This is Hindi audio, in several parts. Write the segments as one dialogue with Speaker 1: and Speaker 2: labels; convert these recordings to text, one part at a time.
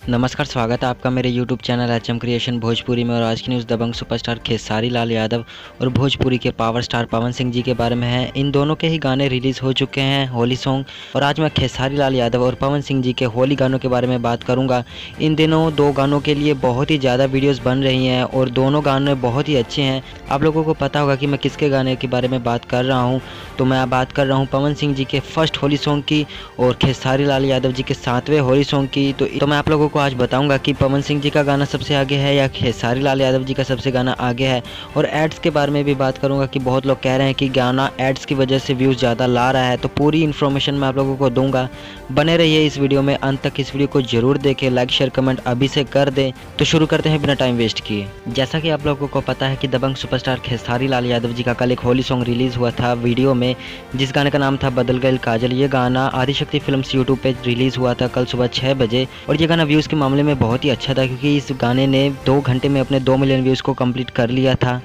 Speaker 1: नमस्कार, स्वागत है आपका मेरे YouTube channel HM creation Bhojpuri में। और आज की न्यूज़ दबंग सुपरस्टार खेसारी लाल यादव और भोजपुरी के पावर स्टार पवन सिंह जी के बारे में है। इन दोनों के ही गाने रिलीज़ हो चुके हैं, होली सॉन्ग। और आज मैं खेसारी लाल यादव और पवन सिंह जी के होली गानों के बारे में बात करूँगा। इन दिनों दो गानों के लिए बहुत ही ज़्यादा वीडियोज़ बन रही हैं और दोनों गाने बहुत ही अच्छे हैं। आप लोगों को पता होगा कि मैं किसके गाने के बारे में बात कर रहा हूँ। तो मैं बात कर रहा हूँ पवन सिंह जी के फर्स्ट होली सॉन्ग की और खेसारी लाल यादव जी के 7वें होली सॉन्ग की। तो मैं आप लोगों को आज बताऊंगा कि पवन सिंह जी का गाना सबसे आगे है या खेसारी लाल यादव जी का सबसे गाना आगे है। और एड्स के बारे में भी बात करूंगा कि बहुत लोग कह रहे हैं कि गाना एड्स की वजह से व्यूज़ ज़्यादा ला रहा है। तो पूरी इन्फॉर्मेशन मैं आप लोगों को दूंगा, बने रहिए इस वीडियो में अंत तक। इस वीडियो को जरूर देखें, लाइक शेयर कमेंट अभी से कर दें। तो शुरू करते हैं बिना टाइम वेस्ट किए। जैसा कि आप लोगों को पता है कि दबंग सुपरस्टार खेसारी लाल यादव जी का कल एक होली सॉन्ग रिलीज़ हुआ था वीडियो में, जिस गाने का नाम था बदल गई काजल। ये गाना आदिशक्ति फिल्म्स यूट्यूब पे रिलीज़ हुआ था कल सुबह 6 बजे। और ये गाना व्यूज़ के मामले में बहुत ही अच्छा था, क्योंकि इस गाने ने 2 घंटे में अपने 2 मिलियन व्यूज़ को कंप्लीट कर लिया था।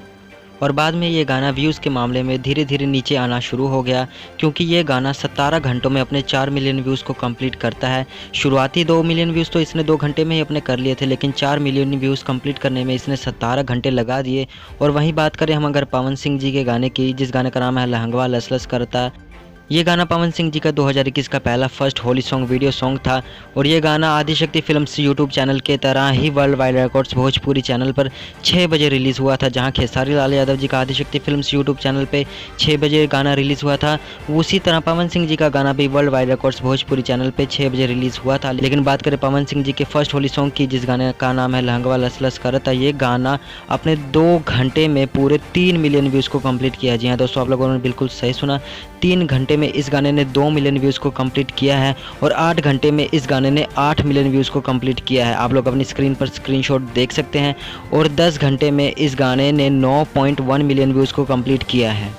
Speaker 1: और बाद में ये गाना व्यूज़ के मामले में धीरे धीरे नीचे आना शुरू हो गया, क्योंकि ये गाना 17 घंटों में अपने 4 मिलियन व्यूज़ को कंप्लीट करता है। शुरुआती 2 मिलियन व्यूज़ तो इसने 2 घंटे में ही अपने कर लिए थे, लेकिन 4 मिलियन व्यूज़ कंप्लीट करने में इसने 17 घंटे लगा दिए। और वहीं बात करें हम अगर पवन सिंह जी के गाने की, जिस गाने का नाम है लहंगवा लस लस करता। ये गाना पवन सिंह जी का 2021 का पहला first Holi song video song था। और ये गाना आदिशक्ति फिल्म्स यूट्यूब चैनल के तरह ही World Wide Records Bhojpuri channel पर 6 बजे रिलीज़ हुआ था। जहां खेसारी लाल यादव जी का आदिशक्ति फिल्म्स यूट्यूब चैनल पे 6 बजे गाना रिलीज़ हुआ था, उसी तरह पवन सिंह जी का गाना भी world Wide Records Bhojpuri channel पर 6 बजे रिलीज़ हुआ था। लेकिन बात करें पवन सिंह जी के फर्स्ट होली सॉन्ग की, जिस गाने का नाम है लहंगवा लस लस करता। ये गाना अपने 2 घंटे में पूरे 3 मिलियन व्यूज़ को कंप्लीट किया। जी हाँ दोस्तों, आप लोगों ने बिल्कुल सही सुना, 3 घंटे में इस गाने ने 2 मिलियन व्यूज़ को कंप्लीट किया है। और 8 घंटे में इस गाने ने 8 मिलियन व्यूज़ को कंप्लीट किया है। आप लोग अपनी स्क्रीन पर स्क्रीनशॉट देख सकते हैं। और 10 घंटे में इस गाने ने 9.1 मिलियन व्यूज़ को कंप्लीट किया है।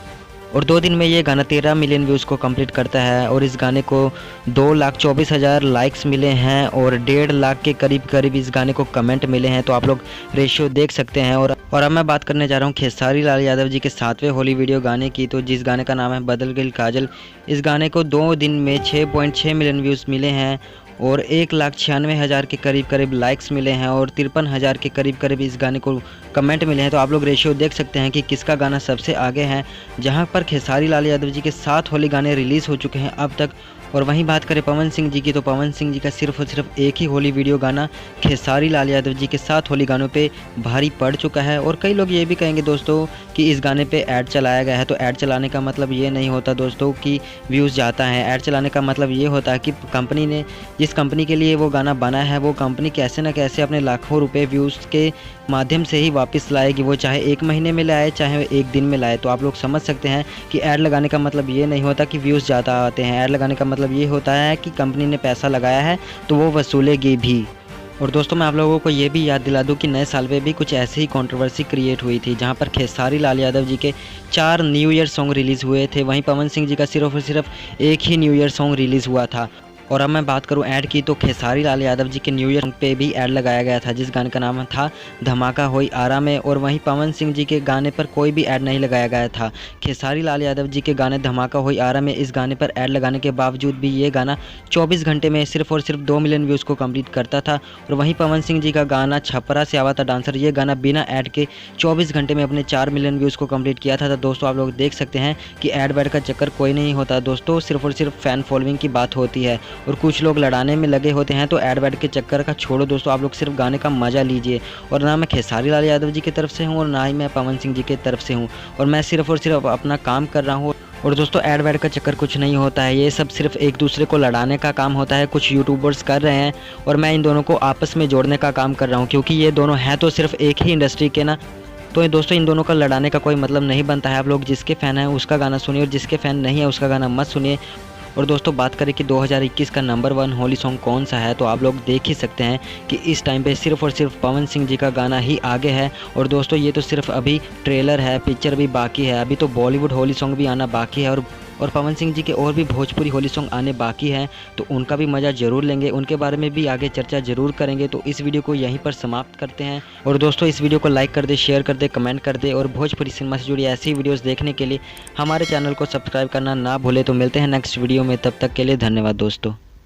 Speaker 1: और 2 दिन में ये गाना 13 मिलियन व्यूज़ को कंप्लीट करता है। और इस गाने को 2,24,000 लाइक्स मिले हैं और 1.5 लाख के करीब इस गाने को कमेंट मिले हैं। तो आप लोग रेशियो देख सकते हैं। और अब मैं बात करने जा रहा हूँ खेसारी लाल यादव जी के 7वें होली वीडियो गाने की, तो जिस गाने का नाम है बदल गई काजल। इस गाने को 2 दिन में 6.6 मिलियन व्यूज़ मिले हैं और 1,96,000 के करीब लाइक्स मिले हैं और 53,000 के करीब इस गाने को कमेंट मिले हैं। तो आप लोग रेशियो देख सकते हैं कि किसका गाना सबसे आगे है, जहां पर खेसारी लाल यादव जी के 7 होली गाने रिलीज़ हो चुके हैं अब तक। और वहीं बात करें पवन सिंह जी की, तो पवन सिंह जी का सिर्फ और सिर्फ एक ही होली वीडियो गाना खेसारी लाल यादव जी के 7 होली गानों पे भारी पड़ चुका है। और कई लोग ये भी कहेंगे दोस्तों कि इस गाने पे ऐड चलाया गया है। तो ऐड चलाने का मतलब ये नहीं होता दोस्तों कि व्यूज़ जाता है। ऐड चलाने का मतलब ये होता है कि कंपनी ने, जिस कंपनी के लिए वो गाना बना है, वो कंपनी कैसे ना कैसे अपने लाखों रुपये व्यूज़ के माध्यम से ही वापस लाएगी। वो चाहे 1 महीने में लाए, चाहे 1 दिन में लाए। तो आप लोग समझ सकते हैं कि ऐड लगाने का मतलब ये नहीं होता कि व्यूज़ ज़्यादा आते हैं। ऐड लगाने का मतलब ये होता है कि कंपनी ने पैसा लगाया है तो वो वसूलेगी भी। और दोस्तों मैं आप लोगों को ये भी याद दिला दूं कि नए साल में भी कुछ ऐसी ही कंट्रोवर्सी क्रिएट हुई थी, जहां पर खेसारी लाल यादव जी के 4 न्यू ईयर सॉन्ग रिलीज़ हुए थे। वहीं पवन सिंह जी का सिर्फ और सिर्फ एक ही न्यू ईयर सॉन्ग रिलीज़ हुआ था। और अब मैं बात करूं ऐड की, तो खेसारी लाल यादव जी के न्यू ईयर पे भी ऐड लगाया गया था, जिस गाने का नाम था धमाका होई आरा में। और वहीं पवन सिंह जी के गाने पर कोई भी ऐड नहीं लगाया गया था। खेसारी लाल यादव जी के गाने धमाका होई आरा में इस गाने पर ऐड लगाने के बावजूद भी ये गाना 24 घंटे में सिर्फ और सिर्फ 2 मिलियन व्यूज़ को कंप्लीट करता था। और वहीं पवन सिंह जी का गाना छपरा से आवा था डांसर, ये गाना बिना ऐड के 24 घंटे में अपने 4 मिलियन व्यूज़ को कंप्लीट किया था। तो दोस्तों आप लोग देख सकते हैं कि ऐड वैड का चक्कर कोई नहीं होता दोस्तों, सिर्फ और सिर्फ फ़ैन फॉलोइंग की बात होती है। और कुछ लोग लड़ाने में लगे होते हैं। तो ऐड वैड के चक्कर का छोड़ो दोस्तों, आप लोग सिर्फ गाने का मज़ा लीजिए। और ना मैं खेसारी लाल यादव जी की तरफ से हूँ और ना ही मैं पवन सिंह जी की तरफ से हूँ। और मैं सिर्फ और सिर्फ अपना काम कर रहा हूँ। और दोस्तों ऐड वैड का चक्कर कुछ नहीं होता है, ये सब सिर्फ एक दूसरे को लड़ाने का काम होता है। कुछ यूट्यूबर्स कर रहे हैं और मैं इन दोनों को आपस में जोड़ने का काम कर रहा हूँ, क्योंकि ये दोनों हैं तो सिर्फ एक ही इंडस्ट्री के ना। तो दोस्तों इन दोनों का लड़ाने का कोई मतलब नहीं बनता है। आप लोग जिसके फ़ैन हैं उसका गाना सुनिए और जिसके फ़ैन नहीं है उसका गाना मत सुनिए। और दोस्तों बात करें कि 2021 का नंबर 1 होली सॉन्ग कौन सा है, तो आप लोग देख ही सकते हैं कि इस टाइम पे सिर्फ और सिर्फ पवन सिंह जी का गाना ही आगे है। और दोस्तों ये तो सिर्फ अभी ट्रेलर है, पिक्चर भी बाकी है, अभी तो बॉलीवुड होली सॉन्ग भी आना बाकी है। और पवन सिंह जी के और भी भोजपुरी होली सॉन्ग आने बाकी हैं, तो उनका भी मज़ा ज़रूर लेंगे, उनके बारे में भी आगे चर्चा ज़रूर करेंगे। तो इस वीडियो को यहीं पर समाप्त करते हैं। और दोस्तों इस वीडियो को लाइक कर दे, शेयर कर दे, कमेंट कर दे। और भोजपुरी सिनेमा से जुड़ी ऐसी वीडियोज़ देखने के लिए हमारे चैनल को सब्सक्राइब करना ना भूले। तो मिलते हैं नेक्स्ट वीडियो में, तब तक के लिए धन्यवाद दोस्तों।